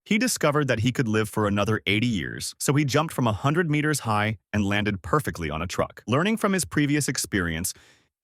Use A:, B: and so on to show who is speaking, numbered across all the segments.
A: He discovered that he could live for another 80 years, so he jumped from 100 meters high and landed perfectly on a truck. Learning from his previous experience,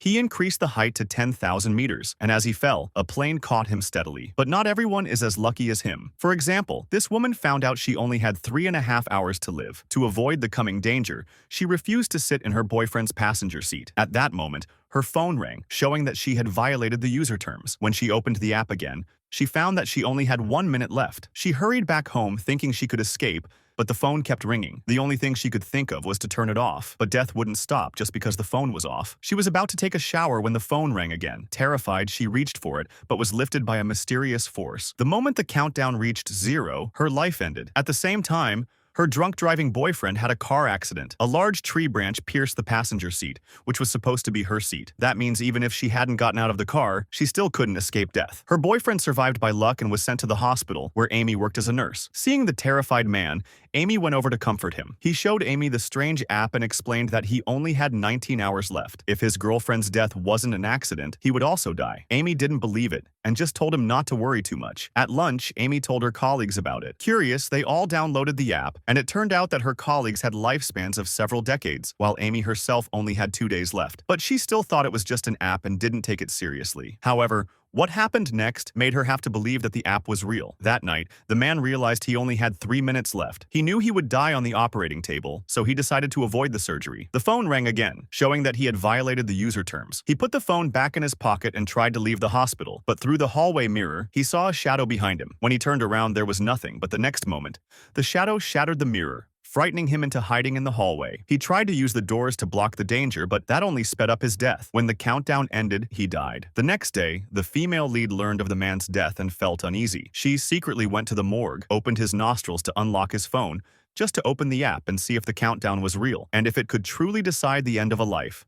A: he increased the height to 10,000 meters, and as he fell, a plane caught him steadily. But not everyone is as lucky as him. For example, this woman found out she only had 3.5 hours to live. To avoid the coming danger, she refused to sit in her boyfriend's passenger seat. At that moment, her phone rang, showing that she had violated the user terms. When she opened the app again, she found that she only had 1 minute left. She hurried back home thinking she could escape, but the phone kept ringing. The only thing she could think of was to turn it off, but death wouldn't stop just because the phone was off. She was about to take a shower when the phone rang again. Terrified, she reached for it, but was lifted by a mysterious force. The moment the countdown reached 0, her life ended. At the same time, her drunk driving boyfriend had a car accident. A large tree branch pierced the passenger seat, which was supposed to be her seat. That means even if she hadn't gotten out of the car, she still couldn't escape death. Her boyfriend survived by luck and was sent to the hospital, where Amy worked as a nurse. Seeing the terrified man, Amy went over to comfort him. He showed Amy the strange app and explained that he only had 19 hours left. If his girlfriend's death wasn't an accident, he would also die. Amy didn't believe it and just told him not to worry too much. At lunch, Amy told her colleagues about it. Curious, they all downloaded the app, and it turned out that her colleagues had lifespans of several decades, while Amy herself only had 2 days left. But she still thought it was just an app and didn't take it seriously. However, what happened next made her have to believe that the app was real. That night, the man realized he only had 3 minutes left. He knew he would die on the operating table, so he decided to avoid the surgery. The phone rang again, showing that he had violated the user terms. He put the phone back in his pocket and tried to leave the hospital, but through the hallway mirror, he saw a shadow behind him. When he turned around, there was nothing, but the next moment, the shadow shattered the mirror, frightening him into hiding in the hallway. He tried to use the doors to block the danger, but that only sped up his death. When the countdown ended, he died. The next day, the female lead learned of the man's death and felt uneasy. She secretly went to the morgue, opened his nostrils to unlock his phone, just to open the app and see if the countdown was real, and if it could truly decide the end of a life.